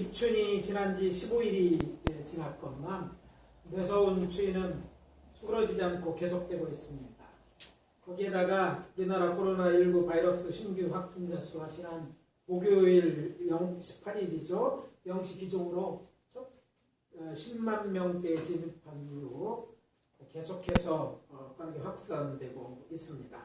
입춘이 지난 지 15일이 지났건만 매서운 추위는 수그러지지 않고 계속되고 있습니다. 거기에다가 우리나라 코로나19 바이러스 신규 확진자 수가 지난 목요일 18일이죠. 0시 기준으로 10만 명대에 진입한 이후 계속해서 빠르게 확산되고 있습니다.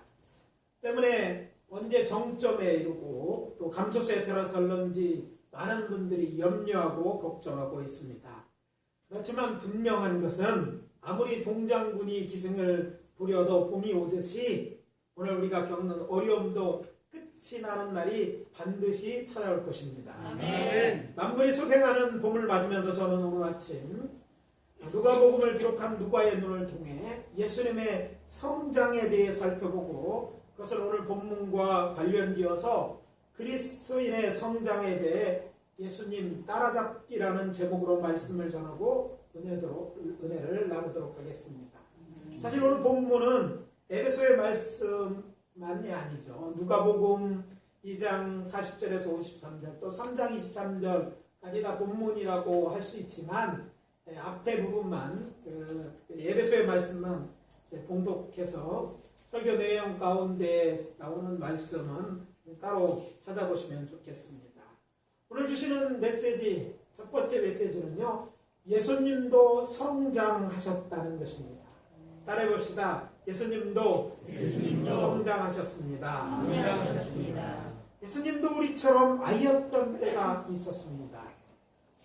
때문에 언제 정점에 이르고 또 감소세에 들어설는지 많은 분들이 염려하고 걱정하고 있습니다. 그렇지만 분명한 것은 아무리 동장군이 기승을 부려도 봄이 오듯이 오늘 우리가 겪는 어려움도 끝이 나는 날이 반드시 찾아올 것입니다. 아멘. 만물이 소생하는 봄을 맞으면서 저는 오늘 아침 누가복음을 기록한 누가의 눈을 통해 예수님의 성장에 대해 살펴보고 그것을 오늘 본문과 관련지어서 그리스도인의 성장에 대해 예수님 따라잡기라는 제목으로 말씀을 전하고 은혜를 나누도록 하겠습니다. 사실 오늘 본문은 에베소의 말씀만이 아니죠. 누가복음 2장 40절에서 53절 또 3장 23절까지 다 본문이라고 할 수 있지만 앞에 부분만 에베소의 말씀만 봉독해서 설교 내용 가운데 나오는 말씀은 따로 찾아보시면 좋겠습니다. 오늘 주시는 메시지, 첫 번째 메시지는요, 예수님도 성장하셨다는 것입니다. 따라해 봅시다. 예수님도 성장하셨습니다. 예수님도 우리처럼 아이였던 때가 있었습니다.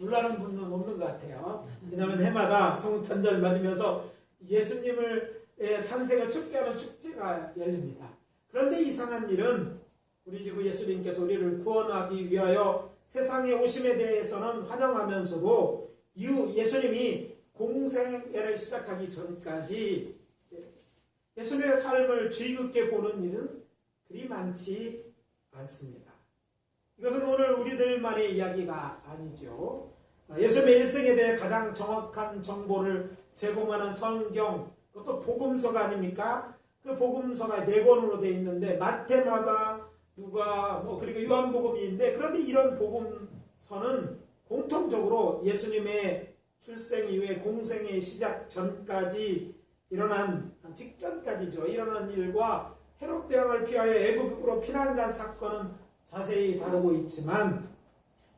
놀라는 분은 없는 것 같아요. 왜냐하면 해마다 성탄절 맞으면서 예수님을 탄생을 축제하는 축제가 열립니다. 그런데 이상한 일은 우리 주 예수님께서 우리를 구원하기 위하여 세상에 오심에 대해서는 환영하면서도 이후 예수님이 공생애를 시작하기 전까지 예수님의 삶을 주의 깊게 보는 일은 그리 많지 않습니다. 이것은 오늘 우리들만의 이야기가 아니죠. 예수님의 일생에 대해 가장 정확한 정보를 제공하는 성경, 그것도 복음서가 아닙니까? 그 복음서가 4권으로 되어 있는데 마태, 마가, 누가, 그리고 요한복음인데, 그런데 이런 복음서는 공통적으로 예수님의 출생 이후에 공생의 시작 전까지 직전까지죠. 일어난 일과 헤롯 대왕을 피하여 애굽으로 피난간 사건은 자세히 다루고 있지만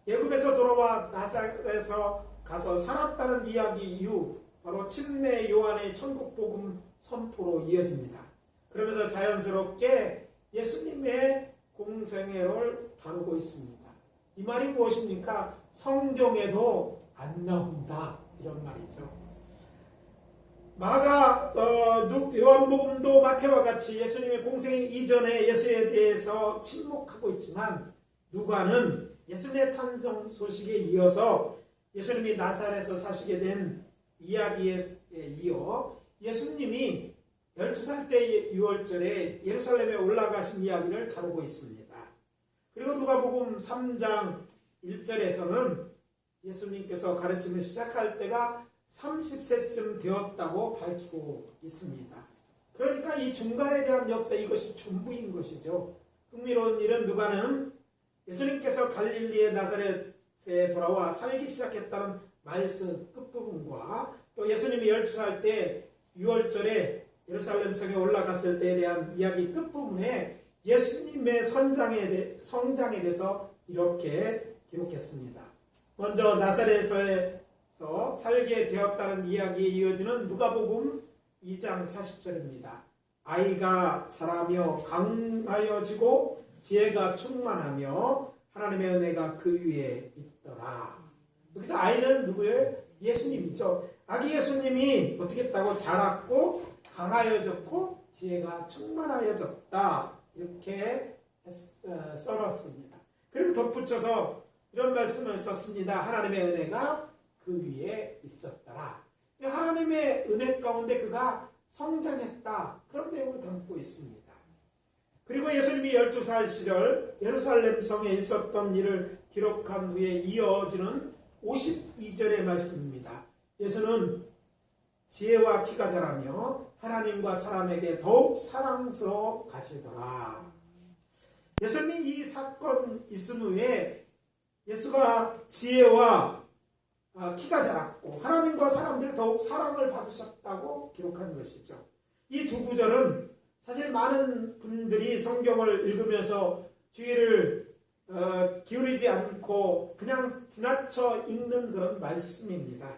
애굽에서 돌아와 나사렛에서 가서 살았다는 이야기 이후 바로 침례 요한의 천국복음 선포로 이어집니다. 그러면서 자연스럽게 예수님의 공생애를 다루고 있습니다. 이 말이 무엇입니까? 성경에도 안 나온다, 이런 말이죠. 마가, 요한복음도 마태와 같이 예수님의 공생애 이전에 예수에 대해서 침묵하고 있지만 누가는 예수님의 탄생 소식에 이어서 예수님이 나사렛에서 사시게 된 이야기에 이어 예수님이 12살 때 6월절에 예루살렘에 올라가신 이야기를 다루고 있습니다. 그리고 누가복음 3장 1절에서는 예수님께서 가르침을 시작할 때가 30세쯤 되었다고 밝히고 있습니다. 그러니까 이 중간에 대한 역사, 이것이 전부인 것이죠. 흥미로운 일은 누가는 예수님께서 갈릴리의 나사렛에 돌아와 살기 시작했다는 말씀 끝부분과 또 예수님이 12살 때 6월절에 예루살렘 성에 올라갔을 때에 대한 이야기 끝부분에 예수님의 성장에 대해서 이렇게 기록했습니다. 먼저 나사렛에서 살게 되었다는 이야기에 이어지는 누가복음 2장 40절입니다. 아이가 자라며 강하여지고 지혜가 충만하며 하나님의 은혜가 그 위에 있더라. 여기서 아이는 누구예요? 예수님이죠. 아기 예수님이 어떻게 했다고? 자랐고 강하여졌고 지혜가 충만하여졌다, 이렇게 써놨습니다. 그리고 덧붙여서 이런 말씀을 썼습니다. 하나님의 은혜가 그 위에 있었더라. 하나님의 은혜 가운데 그가 성장했다, 그런 내용을 담고 있습니다. 그리고 예수님이 12살 시절 예루살렘 성에 있었던 일을 기록한 후에 이어지는 52절의 말씀입니다. 예수는 지혜와 키가 자라며 하나님과 사람에게 더욱 사랑스러워 가시더라. 예수님이 이 사건 있은 후에 예수가 지혜와 키가 작았고 하나님과 사람들이 더욱 사랑을 받으셨다고 기록한 것이죠. 이 두 구절은 사실 많은 분들이 성경을 읽으면서 주의를 기울이지 않고 그냥 지나쳐 읽는 그런 말씀입니다.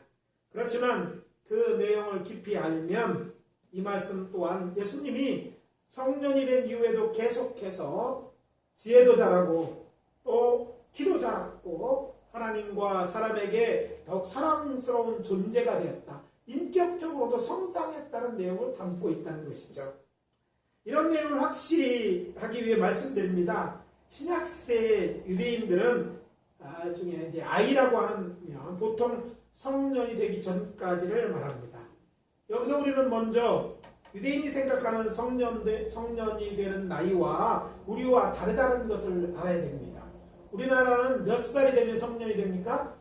그렇지만 그 내용을 깊이 알면 이 말씀 또한 예수님이 성년이 된 이후에도 계속해서 지혜도 잘하고 또 키도 작았고 하나님과 사람에게 더욱 사랑스러운 존재가 되었다. 인격적으로도 성장했다는 내용을 담고 있다는 것이죠. 이런 내용을 확실히 하기 위해 말씀드립니다. 신약시대의 유대인들은 중에 이제 아이라고 하면 보통 성년이 되기 전까지를 말합니다. 여기서 우리는 먼저 유대인이 생각하는 성년이 되는 나이와 우리와 다르다는 것을 알아야 됩니다. 우리나라는 몇 살이 되면 성년이 됩니까?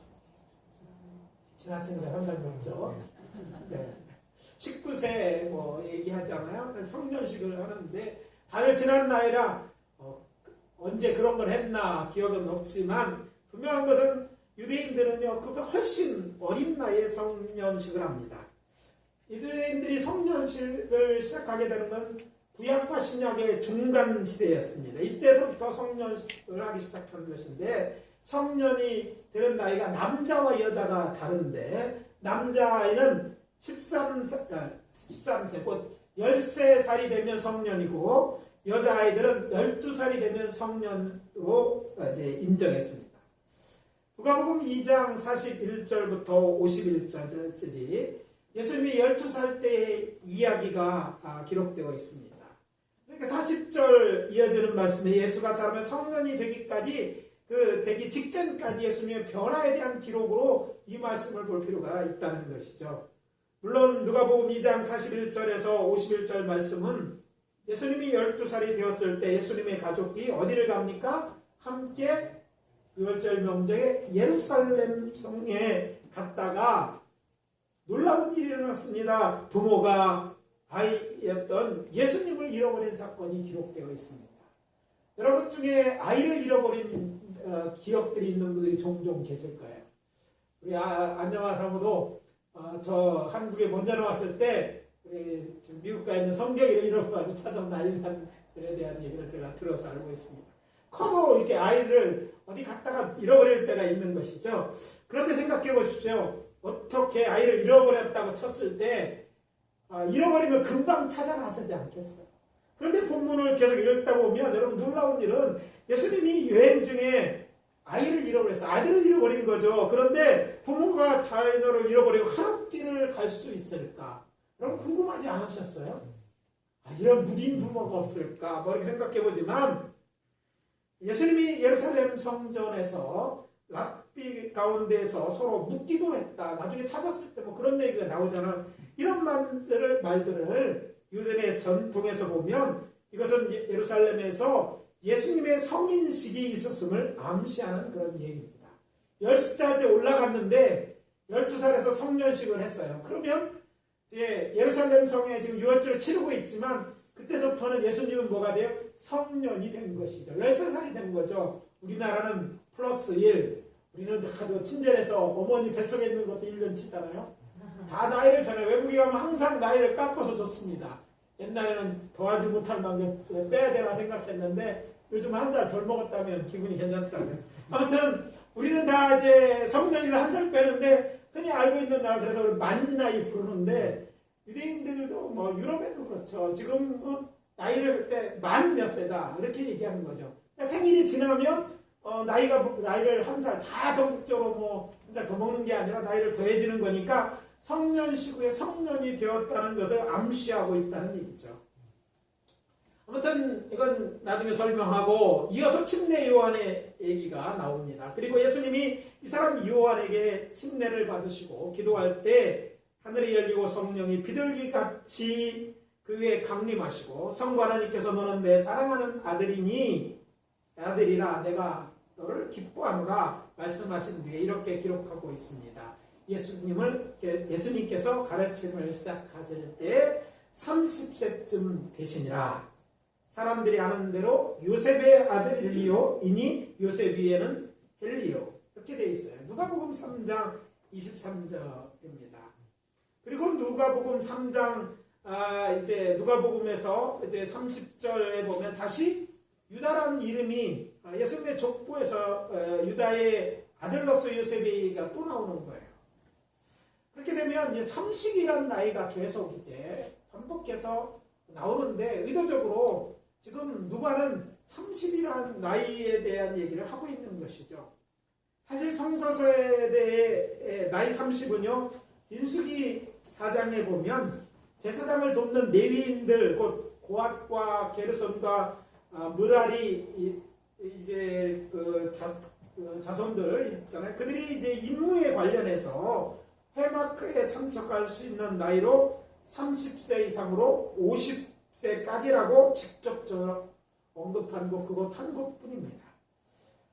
지났으니까 한 달 넘죠. 네. 19세 뭐 얘기하잖아요. 성년식을 하는데 다들 지난 나이라 언제 그런 걸 했나 기억은 없지만 분명한 것은 유대인들은요 그보다 훨씬 어린 나이에 성년식을 합니다. 유대인들이 성년식을 시작하게 되는 건 구약과 신약의 중간 시대였습니다. 이때서부터 성년식을 하기 시작한 것인데 성년이 되는 나이가 남자와 여자가 다른데 남자아이는 13세 곧 13살이 되면 성년이고 여자아이들은 12살이 되면 성년으로 이제 인정했습니다. 누가복음 2장 41절부터 51절까지 예수님이 12살 때의 이야기가 기록되어 있습니다. 그러니까 40절 이어지는 말씀에 예수가 자라면 성년이 되기까지 되기 직전까지 예수님의 변화에 대한 기록으로 이 말씀을 볼 필요가 있다는 것이죠. 물론 누가복음 2장 41절에서 51절 말씀은 예수님이 12살이 되었을 때 예수님의 가족이 어디를 갑니까? 함께 유월절 명절에 예루살렘 성에 갔다가 놀라운 일이 일어났습니다. 부모가 아이였던 예수님을 잃어버린 사건이 기록되어 있습니다. 여러분 중에 아이를 잃어버린 기억들이 있는 분들이 종종 계실 거예요. 우리 안녕하 사모도 저 한국에 먼저 나왔을 때 지금 미국 가 있는 성경이를 잃어버리고 찾아서 난리난 일에 대한 얘기를 제가 들어서 알고 있습니다. 커도 이렇게 아이를 어디 갔다가 잃어버릴 때가 있는 것이죠. 그런데 생각해 보십시오. 어떻게 아이를 잃어버렸다고 쳤을 때 잃어버리면 금방 찾아나서지 않겠어요. 그런데 본문을 계속 읽다 보면 여러분 놀라운 일은 예수님이 여행 중에 아이를 잃어버렸어요. 아들을 잃어버린 거죠. 그런데 부모가 자녀를 잃어버리고 하룻길을 갈 수 있을까? 여러분 궁금하지 않으셨어요? 이런 무딘 부모가 없을까? 뭐 이렇게 생각해 보지만 예수님이 예루살렘 성전에서 랍비 가운데에서 서로 묻기도 했다. 나중에 찾았을 때 뭐 그런 얘기가 나오잖아. 이런 말들을 유대인의 전통에서 보면 이것은 예루살렘에서 예수님의 성인식이 있었음을 암시하는 그런 얘기입니다. 10살 때 올라갔는데 12살에서 성년식을 했어요. 그러면 이제 예루살렘 성에 지금 유월절을 치르고 있지만 그때서부터는 예수님은 뭐가 돼요? 성년이 된 것이죠. 13살이 된 거죠. 우리나라는 플러스 1. 우리는 다들 친절해서 어머니 뱃속에 있는 것도 1년 치잖아요. 다 나이를 전에 외국에 가면 항상 나이를 깎아서 줬습니다. 옛날에는 더하지 못한 남자 빼야 되나 생각했는데 요즘 한 살 덜 먹었다면 기분이 괜찮더라고요. 아무튼 우리는 다 이제 성년이라 한 살 빼는데 흔히 알고 있는 날 그래서 만 나이 부르는데 유대인들도 뭐 유럽에도 그렇죠. 지금 나이를 그때 만 몇 세다 이렇게 얘기하는 거죠. 그러니까 생일이 지나면 나이를 한 살 다 전국적으로 뭐 한 살 더 먹는 게 아니라 나이를 더해지는 거니까 성년식 후에 성년이 되었다는 것을 암시하고 있다는 얘기죠. 아무튼 이건 나중에 설명하고 이어서 침례 요한의 얘기가 나옵니다. 그리고 예수님이 이 사람 요한에게 침례를 받으시고 기도할 때 하늘이 열리고 성령이 비둘기같이 그 위에 강림하시고 성부 하나님께서 너는 내 사랑하는 아들이라 내가 너를 기뻐하노라 말씀하신 뒤에 이렇게 기록하고 있습니다. 예수님께서 가르침을 시작하실 때 30세쯤 되시니라. 사람들이 아는 대로 요셉의 아들 엘리요 이니 요셉 위에는 헬리요 그렇게 돼 있어요. 누가복음 3장 23절입니다. 그리고 누가복음 3장 이제 누가복음에서 이제 30절에 보면 다시 유다라는 이름이 예수님의 족보에서 유다의 아들로서 요셉이가 또 나오는 거예요. 그렇게 되면 이제 30이라는 나이가 계속 이제 반복해서 나오는데 의도적으로 지금 누가는 30이라는 나이에 대한 얘기를 하고 있는 것이죠. 사실 성서서에 대해 나이 30은요, 민수기 4장에 보면 제사장을 돕는 레위인들, 곧 고앗과 게르손과 므랄이 이제 그 자손들 있잖아요. 그들이 이제 임무에 관련해서 회막에 참석할 수 있는 나이로 30세 이상으로 50세까지라고 직접적으로 언급한 것, 그것 한 것뿐입니다.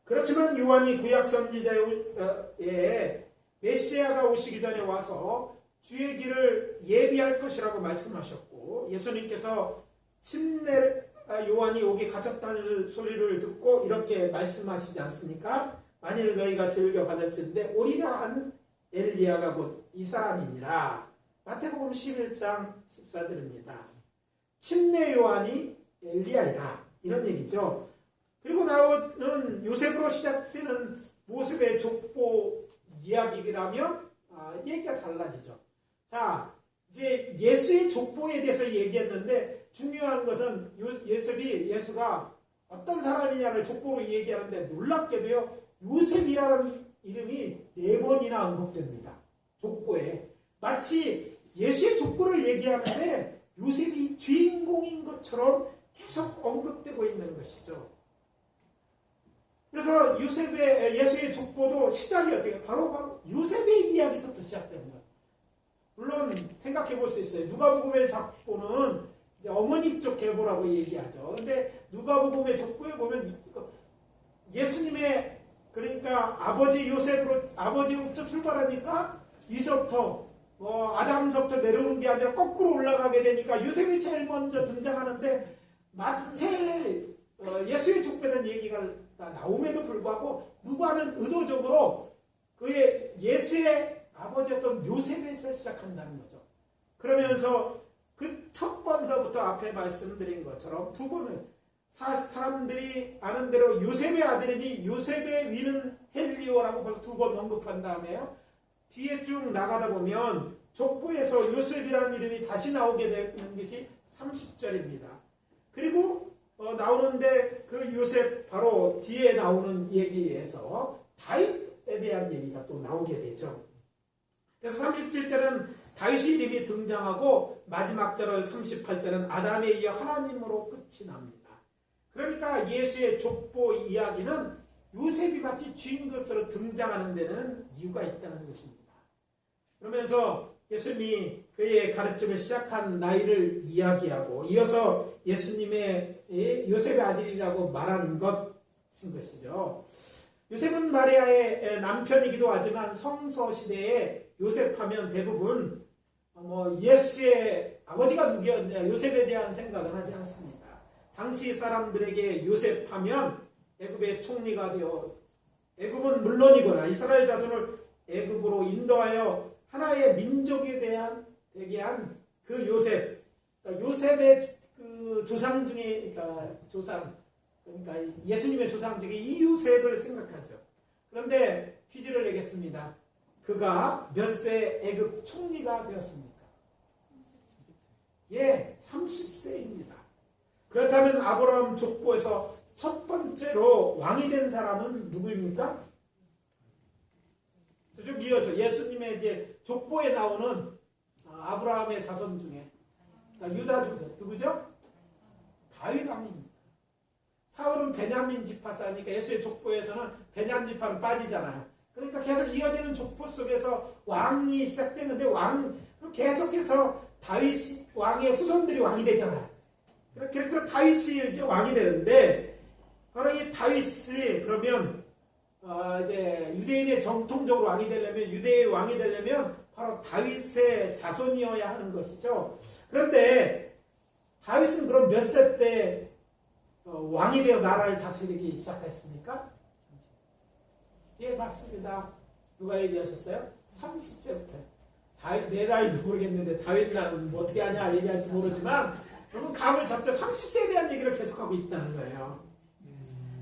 그렇지만 요한이 구약 선지자의 메시아가 오시기 전에 와서 주의 길을 예비할 것이라고 말씀하셨고, 예수님께서 침례 요한이 오기 가졌다는 소리를 듣고 이렇게 말씀하시지 않습니까? 만일 너희가 즐겨 받을진대 오리라 한 엘리야가 곧 이 사람이니라. 마태복음 11장 14절입니다. 침례 요한이 엘리야이다, 이런 얘기죠. 그리고 나오는 요셉으로 시작되는 모습의 족보 이야기라면 얘기가 달라지죠. 자, 이제 예수의 족보에 대해서 얘기했는데 중요한 것은 예수가 어떤 사람이냐를 족보로 얘기하는데 놀랍게도요, 요셉이라는 이름이 4번이나 언급됩니다. 족보에. 마치 예수의 족보를 얘기하는데 요셉이 주인공인 것처럼 계속 언급되고 있는 것이죠. 그래서 예수의 족보도 시작이 어떻게 바로 요셉의 이야기부터 시작됩니다. 물론 생각해 볼 수 있어요. 누가복음의 족보는 어머니 쪽 계보라고 얘기하죠. 근데 누가복음의 족보에 보면 예수님의, 그러니까 아버지 요셉으로, 아버지로부터 출발하니까 이서부터 아담서부터 내려오는 게 아니라 거꾸로 올라가게 되니까 요셉이 제일 먼저 등장하는데, 예수의 족보는 얘기가 나옴에도 불구하고 누가는 의도적으로 그의 예수의 아버지였던 요셉에서 시작한다는 거죠. 그러면서 그 첫 번서부터 앞에 말씀드린 것처럼 두 번은 사람들이 아는 대로 요셉의 아들이니 요셉의 위는 헬리오라고 벌써 2번 언급한 다음에요. 뒤에 쭉 나가다 보면 족보에서 요셉이라는 이름이 다시 나오게 되는 것이 30절입니다. 그리고 나오는데 그 요셉 바로 뒤에 나오는 얘기에서 다윗에 대한 얘기가 또 나오게 되죠. 그래서 37절은 다윗의 이름이 등장하고 마지막 절은 38절은 아담에 이어 하나님으로 끝이 납니다. 그러니까 예수의 족보 이야기는 요셉이 마치 주인공처럼 등장하는 데는 이유가 있다는 것입니다. 그러면서 예수님이 그의 가르침을 시작한 나이를 이야기하고 이어서 예수님의 요셉의 아들이라고 말한 것인 것이죠. 요셉은 마리아의 남편이기도 하지만 성서시대에 요셉하면 대부분 예수의 아버지가 누구였냐, 요셉에 대한 생각은 하지 않습니다. 당시 사람들에게 요셉하면 애굽의 총리가 되어 애굽은 물론이거나 이스라엘 자손을 애굽으로 인도하여 하나의 민족에 되게 한 그 요셉, 그러니까 요셉의 그 조상 중에, 그러니까 예수님의 조상 중에 이 요셉을 생각하죠. 그런데 퀴즈를 내겠습니다. 그가 몇 세 애굽 총리가 되었습니까? 예, 30세입니다. 그렇다면 아브라함 족보에서 첫 번째로 왕이 된 사람은 누구입니까? 쭉 이어서 예수님의 이제 족보에 나오는 아브라함의 자손 중에, 그러니까 유다 중에 누구죠? 다윗 왕입니다. 사울은 베냐민 지파사니까 예수의 족보에서는 베냐민 지파는 빠지잖아요. 그러니까 계속 이어지는 족보 속에서 왕이 시작되는데 계속해서 다윗 왕의 후손들이 왕이 되잖아요. 그래서 다윗이 이제 왕이 되는데, 바로 이 다윗이 그러면 이제 유대인의 정통적으로 왕이 되려면, 유대의 왕이 되려면 바로 다윗의 자손이어야 하는 것이죠. 그런데 다윗은 그럼 몇 세 때 왕이 되어 나라를 다스리기 시작했습니까? 예, 맞습니다. 누가 얘기하셨어요? 30세부터. 내 나이도 모르겠는데 다윗 나는 뭐 어떻게 하냐 얘기할지 모르지만 여러분 감을 잡자 30세에 대한 얘기를 계속하고 있다는 거예요.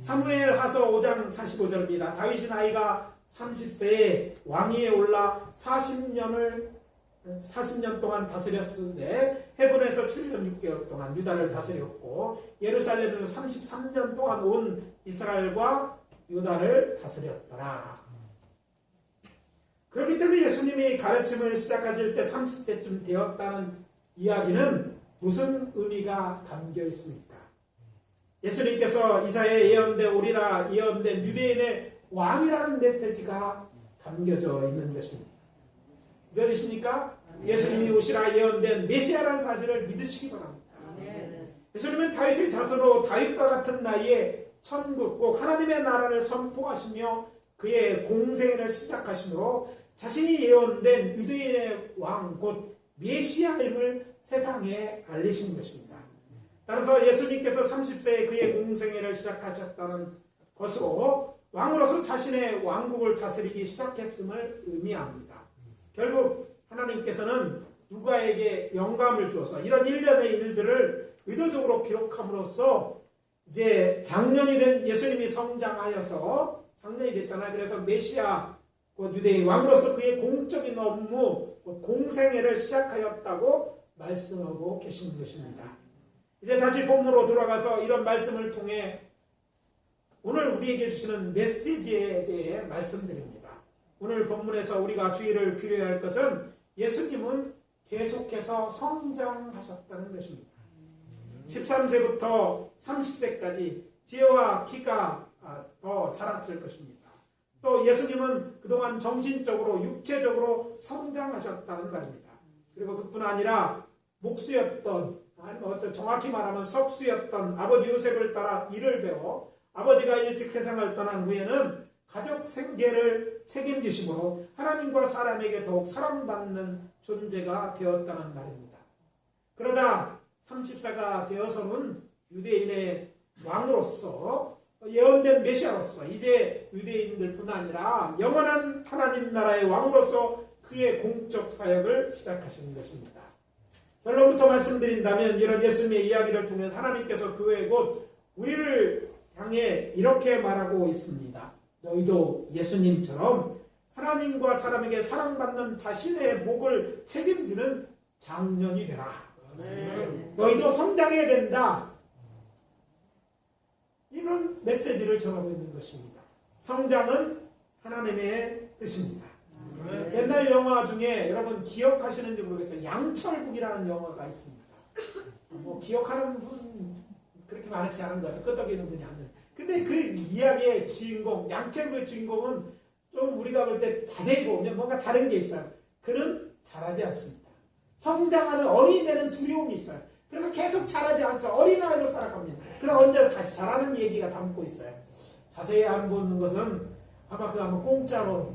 사무엘 하서 5장 45절입니다. 다윗이 나이가 30세에 왕위에 올라 40년 동안 다스렸는데 헤브론에서 7년 6개월 동안 유다를 다스렸고 예루살렘에서 33년 동안 온 이스라엘과 유다를 다스렸더라. 그렇기 때문에 예수님이 가르침을 시작하실 때 30세쯤 되었다는 이야기는 무슨 의미가 담겨 있습니까? 예수님께서 이사야에 예언된 오리라 예언된 유대인의 왕이라는 메시지가 담겨져 있는 것입니다. 믿으십니까? 예수님이 오시라 예언된 메시아라는 사실을 믿으시기 바랍니다. 예수님은 다윗의 자손으로 다윗과 같은 나이에 천국 꼭 하나님의 나라를 선포하시며 그의 공생애를 시작하시므로 자신이 예언된 유대인의 왕 곧 메시아임을 세상에 알리신 것입니다. 따라서 예수님께서 30세에 그의 공생애를 시작하셨다는 것으로 왕으로서 자신의 왕국을 다스리기 시작했음을 의미합니다. 결국 하나님께서는 누가에게 영감을 주어서 이런 일련의 일들을 의도적으로 기록함으로써 이제 장년이 된 예수님이 성장하여서 장년이 됐잖아요. 그래서 메시아 유대인 왕으로서 그의 공적인 업무 공생애를 시작하였다고 말씀하고 계시는 것입니다. 이제 다시 본문으로 돌아가서 이런 말씀을 통해 오늘 우리에게 주시는 메시지에 대해 말씀드립니다. 오늘 본문에서 우리가 주의를 기울여야 할 것은 예수님은 계속해서 성장하셨다는 것입니다. 13세부터 30세까지 지혜와 키가 더 자랐을 것입니다. 또 예수님은 그동안 정신적으로 육체적으로 성장하셨다는 말입니다. 그리고 그뿐 아니라 목수였던 정확히 말하면 석수였던 아버지 요셉을 따라 일을 배워 아버지가 일찍 세상을 떠난 후에는 가족 생계를 책임지심으로 하나님과 사람에게 더욱 사랑받는 존재가 되었다는 말입니다. 그러다 30세가 되어서는 유대인의 왕으로서 예언된 메시아로서 이제 유대인들뿐 아니라 영원한 하나님 나라의 왕으로서 그의 공적 사역을 시작하시는 것입니다. 결론부터 말씀드린다면 이런 예수님의 이야기를 통해 하나님께서 교회 곧 우리를 향해 이렇게 말하고 있습니다. 너희도 예수님처럼 하나님과 사람에게 사랑받는 자신의 목을 책임지는 장년이 되라. 너희도 성장해야 된다. 이런 메시지를 전하고 있는 것입니다. 성장은 하나님의 뜻입니다. 옛날 영화 중에 여러분 기억하시는지 모르겠어요. 양철북이라는 영화가 있습니다. 뭐 기억하는 분 그렇게 많지 않은 것 같아요. 끄덕이는 분이 안 돼요. 근데 그 이야기의 주인공, 양철북의 주인공은 좀 우리가 볼 때 자세히 보면 뭔가 다른 게 있어요. 그는 잘하지 않습니다. 성장하는 어린이되는 두려움이 있어요. 그래서 계속 잘하지 않아서 어린아이로 살아갑니다. 그러나 언제나 다시 잘하는 얘기가 담고 있어요. 자세히 안 보는 것은 아마 그거 한번 공짜로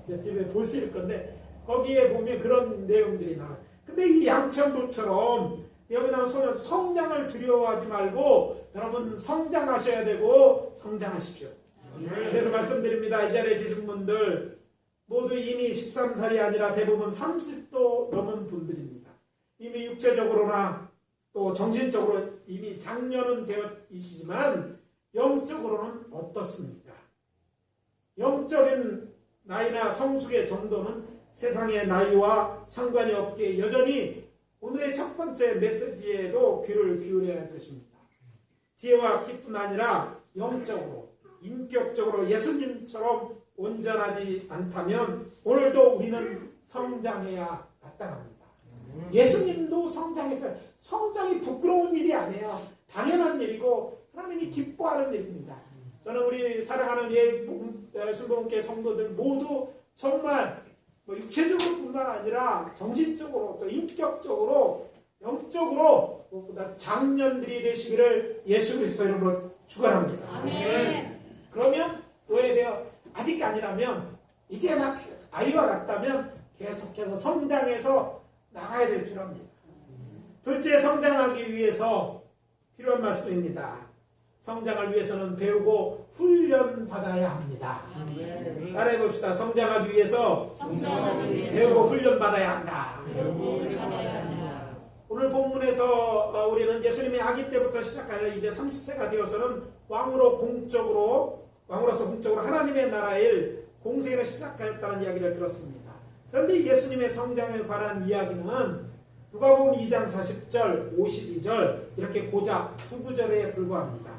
집에 볼 수 있을 건데 거기에 보면 그런 내용들이 나와요. 근데 이 양천부처럼 여기 나온 소년 성장을 두려워하지 말고 여러분 성장하셔야 되고 성장하십시오. 그래서 말씀드립니다. 이 자리에 계신 분들 모두 이미 13살이 아니라 대부분 30도 넘은 분들입니다. 이미 육체적으로나 또 정신적으로 이미 장년은 되어 있지만 영적으로는 어떻습니까? 영적인 나이나 성숙의 정도는 세상의 나이와 상관이 없기에 여전히 오늘의 첫 번째 메시지에도 귀를 기울여야 할 것입니다. 지혜와 기뿐 아니라 영적으로 인격적으로 예수님처럼 온전하지 않다면 오늘도 우리는 성장해야 마땅합니다. 예수님도 성장했어요. 성장이 부끄러운 일이 아니에요. 당연한 일이고 하나님이 기뻐하는 일입니다. 저는 우리 사랑하는 예수님께 성도들 모두 정말 육체적으로 뿐만 아니라 정신적으로 또 인격적으로 영적으로 무엇보다 장년들이 되시기를 예수 그리스도 이름으로 축원합니다. 아멘. 그러면 오해되어 아직 아니라면 이제 막 아이와 같다면 계속해서 성장해서 나가야 될 줄 압니다. 둘째, 성장하기 위해서 필요한 말씀입니다. 성장을 위해서는 배우고 훈련받아야 합니다. 따라해 봅시다. 성장하기 위해서 배우고 훈련받아야 한다. 오늘 본문에서 우리는 예수님이 아기 때부터 시작하여 이제 30세가 되어서는 왕으로서 공적으로 하나님의 나라의 공생을 시작하였다는 이야기를 들었습니다. 그런데 예수님의 성장에 관한 이야기는 누가복음 2장 40절, 52절 이렇게 고작 두 구절에 불과합니다.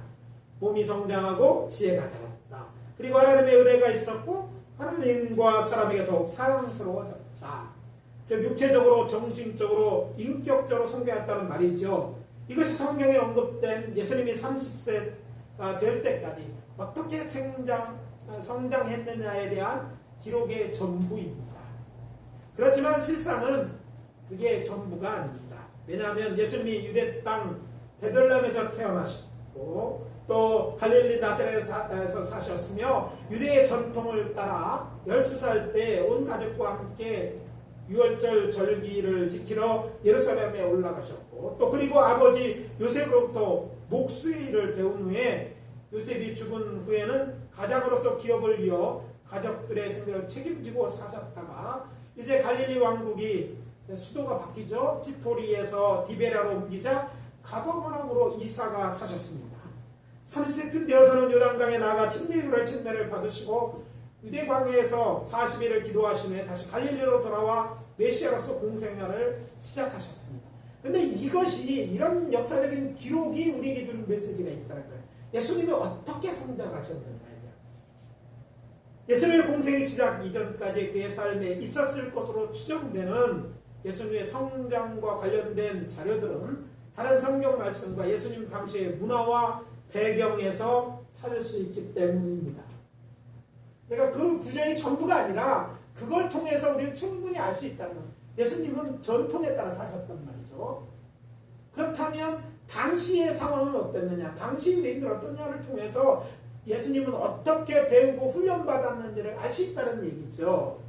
몸이 성장하고 지혜가 들었다. 그리고 하나님의 은혜가 있었고 하나님과 사람에게 더욱 사랑스러워졌다. 즉 육체적으로, 정신적으로, 인격적으로 성장했다는 말이죠. 이것이 성경에 언급된 예수님이 30세가 될 때까지 어떻게 성장했느냐에 대한 기록의 전부입니다. 그렇지만 실상은 그게 전부가 아닙니다. 왜냐하면 예수님이 유대 땅 베들레헴에서 태어나셨고 또 갈릴리 나사렛에서 사셨으며 유대의 전통을 따라 12살 때 온 가족과 함께 유월절 절기를 지키러 예루살렘에 올라가셨고 또 그리고 아버지 요셉으로부터 목수의 일을 배운 후에 요셉이 죽은 후에는 가장으로서 기업을 이어 가족들의 생계를 책임지고 사셨다가 이제 갈릴리 왕국이 수도가 바뀌죠. 지포리에서 디베라로 옮기자 가버나움으로 이사가 사셨습니다. 30세쯤 되어서는 요단강에 나가 침례율의 침례를 받으시고 유대광야에서 40일을 기도하신 후에 다시 갈릴리로 돌아와 메시아로서 공생활을 시작하셨습니다. 근데 이런 역사적인 기록이 우리에게 주는 메시지가 있다는 거예요. 예수님이 어떻게 성장하셨는가에 대한. 예수님의 공생의 시작 이전까지 그의 삶에 있었을 것으로 추정되는 예수님의 성장과 관련된 자료들은 다른 성경 말씀과 예수님 당시의 문화와 배경에서 찾을 수 있기 때문입니다. 그러니까 그 구절이 전부가 아니라 그걸 통해서 우리는 충분히 알 수 있다는 거예요. 예수님은 전통에 따라 사셨단 말이죠. 그렇다면 당시의 상황은 어땠느냐, 당시 유대인들 어떠냐를 통해서 예수님은 어떻게 배우고 훈련받았는지를 알 수 있다는 얘기죠.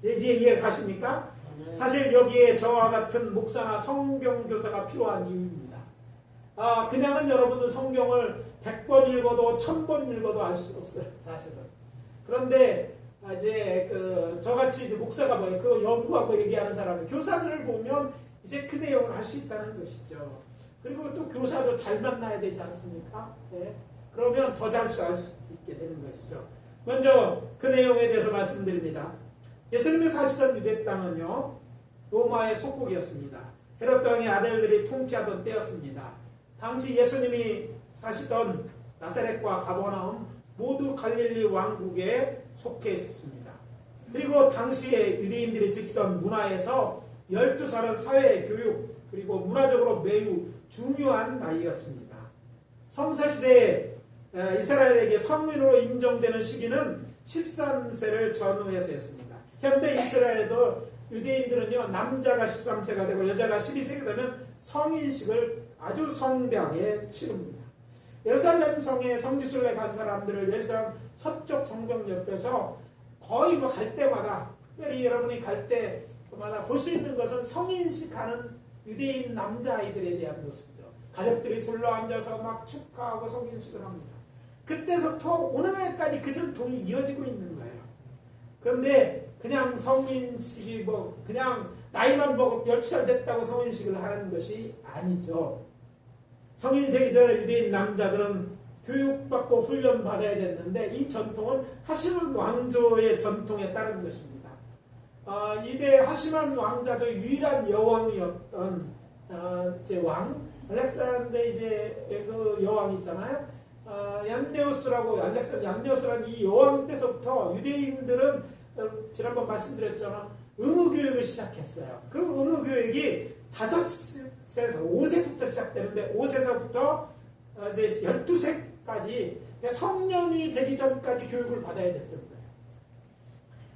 이제 이해 가십니까? 사실 여기에 저와 같은 목사나 성경교사가 필요한 이유입니다. 그냥은 여러분은 성경을 100번 읽어도 1000번 읽어도 알 수 없어요, 사실은. 그런데 이제 저같이 이제 목사가 그거 연구하고 얘기하는 사람은 교사들을 보면 이제 그 내용을 알 수 있다는 것이죠. 그리고 또 교사도 잘 만나야 되지 않습니까? 네. 그러면 더 잘 알 수 있게 되는 것이죠. 먼저 그 내용에 대해서 말씀드립니다. 예수님이 사시던 유대 땅은요, 로마의 속국이었습니다. 헤롯 왕의 아들들이 통치하던 때였습니다. 당시 예수님이 사시던 나사렛과 가버나움 모두 갈릴리 왕국에 속해 있었습니다. 그리고 당시에 유대인들이 지키던 문화에서 12살은 사회, 교육, 그리고 문화적으로 매우 중요한 나이였습니다. 성서시대에 이스라엘에게 성인으로 인정되는 시기는 13세를 전후해서였습니다. 현대 이스라엘에도 유대인들은요, 남자가 13세가 되고 여자가 12세가 되면 성인식을 아주 성대하게 치릅니다. 예루살렘 성에 성지순례 간 사람들을 예루살렘 서쪽 성벽 옆에서 거의 갈 때마다, 특별히 여러분이 갈 때마다 볼 수 있는 것은 성인식 하는 유대인 남자아이들에 대한 모습이죠. 가족들이 둘러앉아서 막 축하하고 성인식을 합니다. 그때부터 오늘날까지 그 전통이 이어지고 있는 거예요. 그런데 그냥 성인식이 그냥 나이만 먹고 12살 됐다고 성인식을 하는 것이 아니죠. 성인 되기 전에 유대인 남자들은 교육받고 훈련받아야 됐는데 이 전통은 하시몬 왕조의 전통에 따른 것입니다. 이때 하시몬 왕자도 유일한 여왕이었던 왕 알렉산더 그 여왕이 있잖아요. 얀네오스라고 얀네오스라는 이 여왕 때서부터 유대인들은 지난번 말씀드렸잖아. 의무교육을 시작했어요. 그 의무교육이 5세부터 시작되는데 5세서부터 이제 12세까지 성년이 되기 전까지 교육을 받아야 됐던 거예요.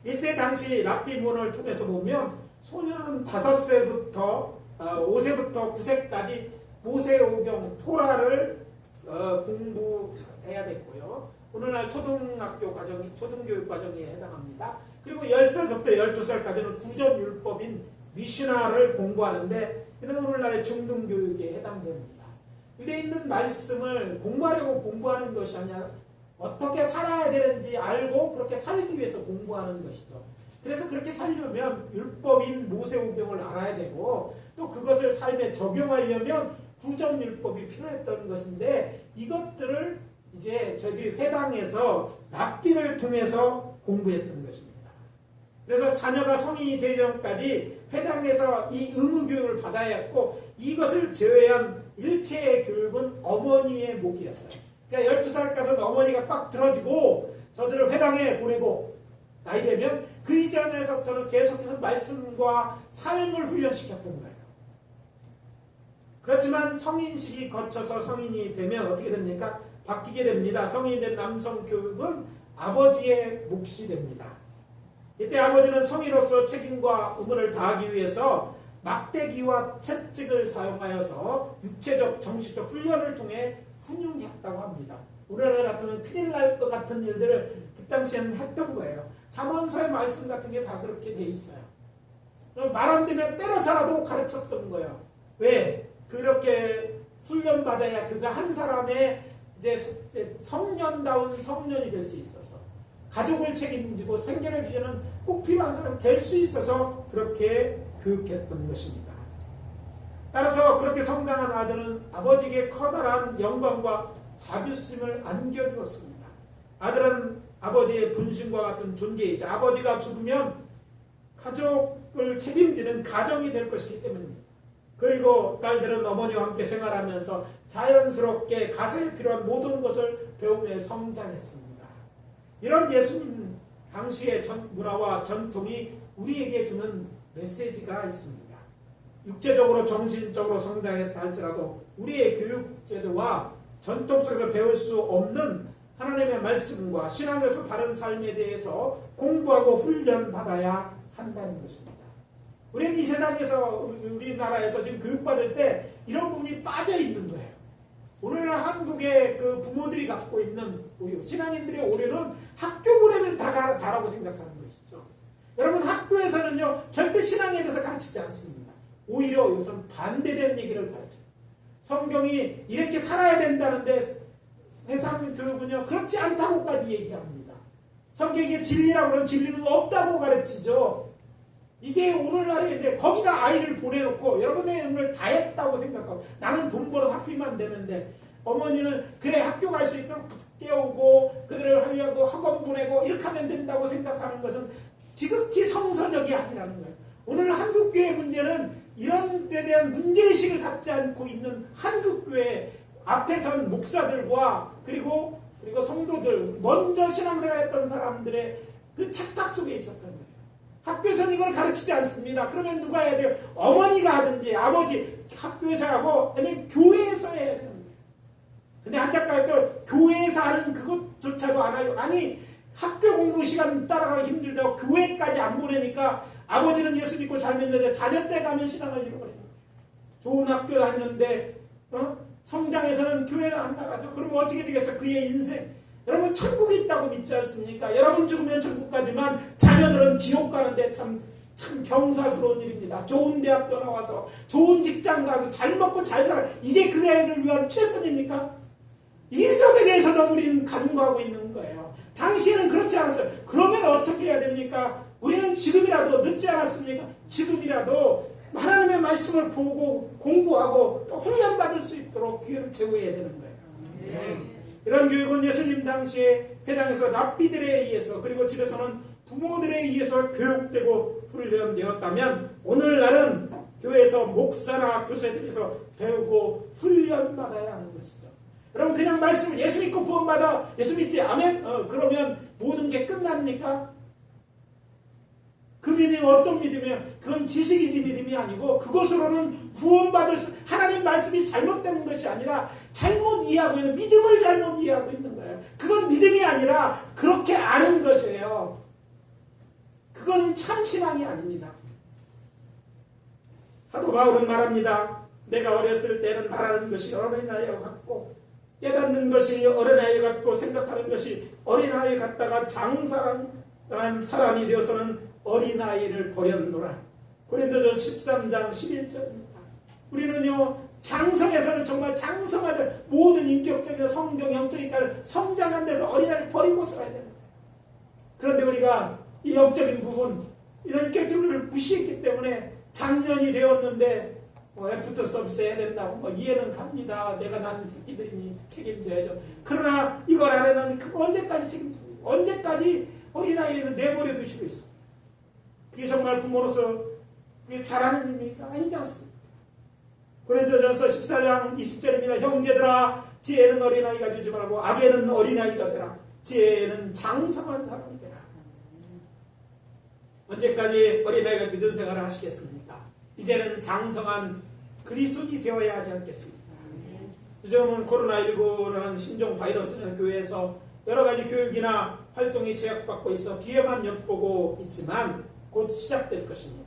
1세 당시 랍비문을 통해서 보면 소년은 5세부터 5세부터 9세까지 모세오경 토라를 공부해야 됐고요. 오늘날 초등교육 과정에 해당합니다. 그리고 10살부터 12살까지는 구전율법인 미슈나를 공부하는데 이는 오늘날의 중등교육에 해당됩니다. 여기에 있는 말씀을 공부하려고 공부하는 것이 아니라 어떻게 살아야 되는지 알고 그렇게 살기 위해서 공부하는 것이죠. 그래서 그렇게 살려면 율법인 모세오경을 알아야 되고 또 그것을 삶에 적용하려면 구정율법이 필요했던 것인데 이것들을 이제 저희들이 회당에서 랍비를 통해서 공부했던 것입니다. 그래서 자녀가 성인이 되기 전까지 회당에서 이 의무교육을 받아야 했고 이것을 제외한 일체의 교육은 어머니의 몫이었어요. 그러니까 12살 가서 어머니가 딱 들어주고 저들을 회당에 보내고 나이 되면 그 이전에서부터는 계속해서 말씀과 삶을 훈련시켰던 거예요. 그렇지만 성인식이 거쳐서 성인이 되면 어떻게 됩니까? 바뀌게 됩니다. 성인이 된 남성 교육은 아버지의 몫이 됩니다. 이때 아버지는 성인으로서 책임과 의무를 다하기 위해서 막대기와 채찍을 사용하여서 육체적, 정신적 훈련을 통해 훈육했다고 합니다. 우리나라 같으면 큰일 날 것 같은 일들을 그 당시에는 했던 거예요. 잠언서의 말씀 같은 게 다 그렇게 돼 있어요. 말 안 되면 때려서라도 가르쳤던 거예요. 왜? 그렇게 훈련받아야 그가 한 사람의 이제 성년다운 성년이 될 수 있어서 가족을 책임지고 생계를 위해서는 꼭 필요한 사람이 될 수 있어서 그렇게 교육했던 것입니다. 따라서 그렇게 성장한 아들은 아버지에게 커다란 영광과 자비심을 안겨주었습니다. 아들은 아버지의 분신과 같은 존재이자 아버지가 죽으면 가족을 책임지는 가정이 될 것이기 때문입니다. 그리고 딸들은 어머니와 함께 생활하면서 자연스럽게 가세에 필요한 모든 것을 배우며 성장했습니다. 이런 예수님 당시의 문화와 전통이 우리에게 주는 메시지가 있습니다. 육체적으로 정신적으로 성장했다 할지라도 우리의 교육제도와 전통 속에서 배울 수 없는 하나님의 말씀과 신앙에서 바른 삶에 대해서 공부하고 훈련받아야 한다는 것입니다. 우리는 이 세상에서 우리나라에서 지금 교육받을 때 이런 부분이 빠져 있는 거예요. 오늘날 한국의 그 부모들이 갖고 있는 오류, 신앙인들의 오류는 학교 보내면 다라고 생각하는 것이죠. 여러분 학교에서는요 절대 신앙에 대해서 가르치지 않습니다. 오히려 요즘 반대되는 얘기를 가르쳐요. 성경이 이렇게 살아야 된다는데 세상 교육은요 그렇지 않다고까지 얘기합니다. 성경이 진리라고 그러면 진리는 없다고 가르치죠. 이게 오늘날에 거기다 아이를 보내놓고 여러분의 의무를 다 했다고 생각하고 나는 돈 벌어 학비만 되는데 어머니는 그래 학교 갈 수 있도록 깨우고 그들을 하려고 학원 보내고 이렇게 하면 된다고 생각하는 것은 지극히 성서적이 아니라는 거예요. 오늘 한국교회 문제는 이런 데 대한 문제의식을 갖지 않고 있는 한국교회 앞에 선 목사들과 그리고 성도들 먼저 신앙생활했던 사람들의 그 착각 속에 있었던 거예요. 학교에서는 이걸 가르치지 않습니다. 그러면 누가 해야 돼요? 어머니가 하든지 아버지 학교에서 하고 아니면 교회에서 해야 되는 거예요. 근데 안타깝게도 교회에서 하는 그것조차도 안 하고 아니 학교 공부 시간 따라가기 힘들다고 교회까지 안 보내니까 아버지는 예수 믿고 잘 믿는데 자녀 때 가면 신앙을 잃어버리는 거예요. 좋은 학교 다니는데 성장해서는 교회를 안 나가죠. 그러면 어떻게 되겠어요? 그의 인생. 여러분 천국이 있다고 믿지 않습니까? 여러분 죽으면 천국 가지만 자녀들은 지옥 가는데 참 경사스러운 일입니다. 좋은 대학교 나와서 좋은 직장 가고 잘 먹고 잘 살아. 이게 그 애를 위한 최선입니까? 이 점에 대해서도 우리는 간과하고 있는 거예요. 당시에는 그렇지 않았어요. 그러면 어떻게 해야 됩니까? 우리는 지금이라도 늦지 않았습니까? 지금이라도 하나님의 말씀을 보고 공부하고 또 훈련받을 수 있도록 기회를 제공해야 되는 거예요. 이런 교육은 예수님 당시에 회당에서 랍비들에 의해서 그리고 집에서는 부모들에 의해서 교육되고 훈련되었다면 오늘날은 교회에서 목사나 교사들에서 배우고 훈련받아야 하는 것이죠. 여러분 그냥 말씀을 예수 믿고 구원받아 예수 믿지 아멘? 그러면 모든 게 끝납니까? 그 믿음이 어떤 믿음이에요? 그건 지식이지 믿음이 아니고 그것으로는 구원받을 수 하나님 말씀이 잘못된 것이 아니라 잘못 이해하고 있는 믿음을 잘못 이해하고 있는 거예요. 그건 믿음이 아니라 그렇게 아는 것이에요. 그건 참 신앙이 아닙니다. 사도 바울은 말합니다. 내가 어렸을 때는 말하는 것이 어린아이와 같고 깨닫는 것이 어린아이 같고 생각하는 것이 어린아이 같다가 장사한 사람이 되어서는 어린아이를 버렸노라. 고린도전 13장 11절입니다. 우리는요 장성에서는 정말 장성하되 모든 인격적인 성경, 영적인 성장한 데서 어린아이를 버리고 살아야 되는 거예요. 그런데 우리가 이 영적인 부분, 이런 인격적을 무시했기 때문에 작년이 되었는데 애프터 서비스 해야 된다고 이해는 갑니다. 내가 낳은 새끼들이니 책임져야죠. 그러나 이걸 안 해는 언제까지 책임져요? 언제까지 어린아이에서 내버려 두시고 있어? 그게 정말 부모로서 그게 잘하는 일입니까? 아니지 않습니까? 고린도전서 14장 20절입니다. 형제들아, 지혜는 어린아이가 되지 말고 악에는 어린아이가 되라. 지혜는 장성한 사람이 되라. 언제까지 어린아이가 믿음 생활을 하시겠습니까? 이제는 장성한 그리스도인이 되어야 하지 않겠습니까? 요즘은 코로나19라는 신종 바이러스는 교회에서 여러 가지 교육이나 활동이 제약받고 있어 뒤에만 엿보고 있지만 곧 시작될 것입니다.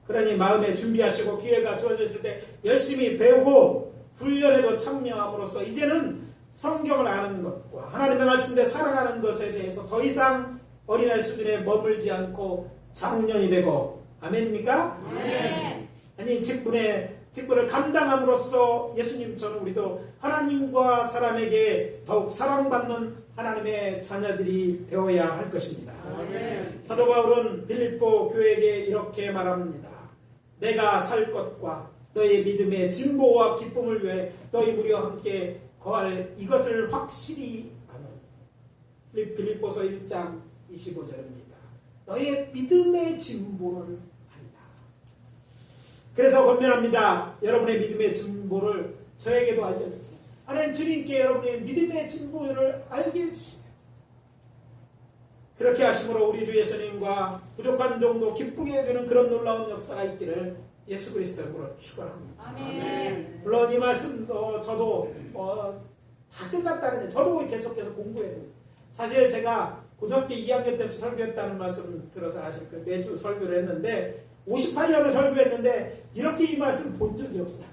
그러니 마음에 준비하시고 기회가 주어졌을 때 열심히 배우고 훈련에도 참여함으로써 이제는 성경을 아는 것과 하나님의 말씀대 살아가는 것에 대해서 더 이상 어린아이 수준에 머물지 않고 장년이 되고, 아멘입니까? 아멘. 아니 직분을 감당함으로써 예수님처럼 우리도 하나님과 사람에게 더욱 사랑받는 하나님의 자녀들이 되어야 할 것입니다. 아멘. 사도 바울은 빌립보 교회에게 이렇게 말합니다. 내가 살 것과 너의 믿음의 진보와 기쁨을 위해 너희 무리와 함께 거할 이것을 확실히 아노니. 빌립보서 1장 25절입니다. 너의 믿음의 진보를 한다. 그래서 권면합니다. 여러분의 믿음의 진보를 저에게도 알려주세요. 하나님 주님께 여러분의 믿음의 진보를 알게 해주세요. 그렇게 하심으로 우리 주 예수님과 부족한 정도 기쁘게 해주는 그런 놀라운 역사가 있기를 예수 그리스도로 축원합니다. 아멘. 물론 이 말씀도 저도 다 끝났다는, 저도 계속해서 공부해야 돼요. 사실 제가 고등학교 2학년 때부터 설교했다는 말씀 들어서 아실 거예요. 매주 설교를 했는데 58년을 설교했는데 이렇게 이 말씀 본 적이 없어요.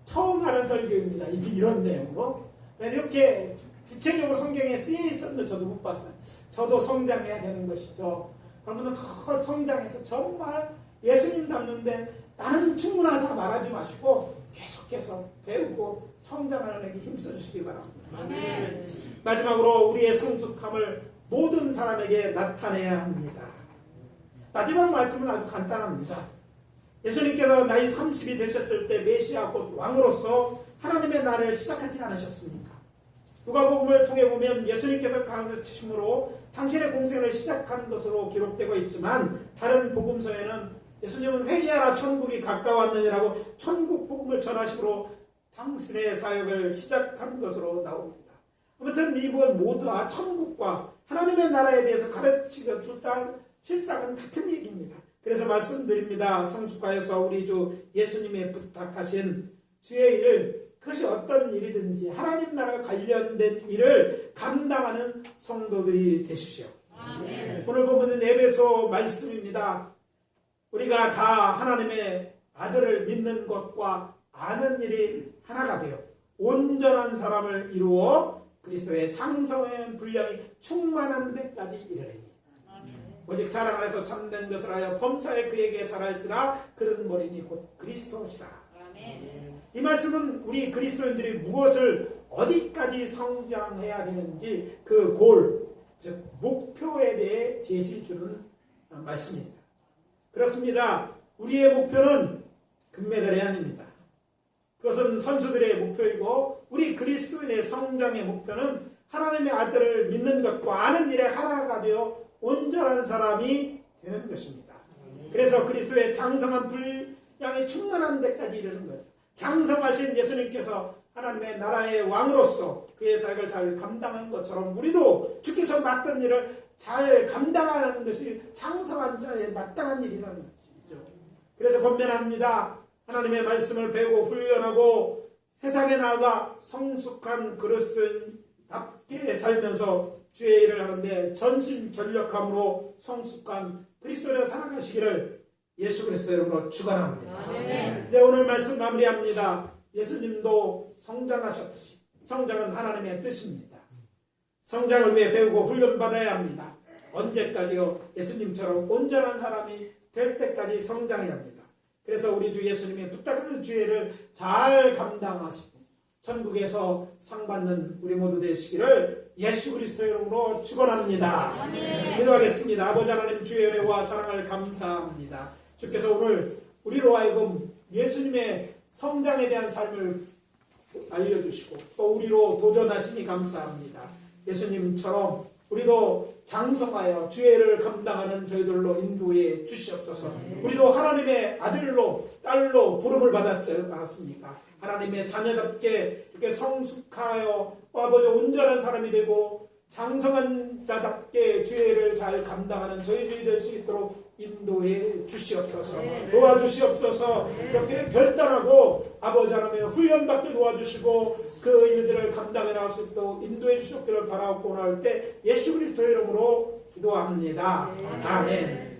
처음 하는 설교입니다. 이런 내용으로. 이렇게 구체적으로 성경에 쓰여 있었는데 저도 못 봤어요. 저도 성장해야 되는 것이죠. 그러면 더 성장해서 정말 예수님 닮는데 나는 충분하다 말하지 마시고 계속해서 배우고 성장하는 데게 힘써주시기 바랍니다. 아멘. 마지막으로 우리의 성숙함을 모든 사람에게 나타내야 합니다. 마지막 말씀은 아주 간단합니다. 예수님께서 나이 30이 되셨을 때 메시아 곧 왕으로서 하나님의 나라를 시작하지 않으셨습니까? 누가복음을 통해 보면 예수님께서 가르치심으로 당신의 공생을 시작한 것으로 기록되고 있지만 다른 복음서에는 예수님은 회개하라 천국이 가까웠느니라고 천국 복음을 전하심으로 당신의 사역을 시작한 것으로 나옵니다. 아무튼 이분 모두 천국과 하나님의 나라에 대해서 가르치고 줬다 실상은 같은 얘기입니다. 그래서 말씀드립니다. 성숙하여서 우리 주 예수님의 부탁하신 주의 일, 그것이 어떤 일이든지 하나님 나라와 관련된 일을 감당하는 성도들이 되십시오. 아멘. 오늘 본문은 에베소 말씀입니다. 우리가 다 하나님의 아들을 믿는 것과 아는 일이 하나가 되어 온전한 사람을 이루어 그리스도의 장성의 분량이 충만한 데까지 이르리니 오직 사랑 안에서 참된 것을 하여 범사에 그에게 잘할지라 그런 머리니 곧 그리스도시라. 이 말씀은 우리 그리스도인들이 무엇을 어디까지 성장해야 되는지 그 골, 즉 목표에 대해 제시 주는 말씀입니다. 그렇습니다. 우리의 목표는 금메달이 아닙니다. 그것은 선수들의 목표이고 우리 그리스도인의 성장의 목표는 하나님의 아들을 믿는 것과 아는 일에 하나가 되어 온전한 사람이 되는 것입니다. 그래서 그리스도의 장성한 분량이 충만한 데까지 이르는 거죠. 장성하신 예수님께서 하나님의 나라의 왕으로서 그의 사역을 잘 감당한 것처럼 우리도 주께서 맡은 일을 잘 감당하는 것이 장성한 자의 마땅한 일이라는 것이죠. 그래서 권면합니다. 하나님의 말씀을 배우고 훈련하고 세상에 나아가 성숙한 그리스도인답게 살면서 주의 일을 하는데 전심전력함으로 성숙한 그리스도인을 살아가시기를 예수 그리스도 이름으로 축원합니다. 이제 오늘 말씀 마무리합니다. 예수님도 성장하셨듯이 성장은 하나님의 뜻입니다. 성장을 위해 배우고 훈련받아야 합니다. 언제까지요? 예수님처럼 온전한 사람이 될 때까지 성장해야 합니다. 그래서 우리 주 예수님의 부탁하는 주의를 잘 감당하시고 천국에서 상 받는 우리 모두 되시기를 예수 그리스도의 이름으로 축원합니다. 기도하겠습니다. 아버지 하나님, 주의 은혜와 사랑을 감사합니다. 주께서 오늘 우리로 하여금 예수님의 성장에 대한 삶을 알려주시고 또 우리로 도전하시니 감사합니다. 예수님처럼 우리도 장성하여 주의를 감당하는 저희들로 인도해 주시옵소서. 우리도 하나님의 아들로 딸로 부름을 받았지 않았습니까? 하나님의 자녀답게 이렇게 성숙하여 아버지 온전한 사람이 되고 장성한 자답게 주의를 잘 감당하는 저희들이 될 수 있도록 인도해 주시옵소서. 도와주시옵소서. 이렇게 결단하고 아버지 하나님의 훈련받게 도와주시고 그 일들을 감당해 나갈 수 있도록 인도해 주시옵기를 바라옵고 나올 때 예수 그리스도의 이름으로 기도합니다. 아멘.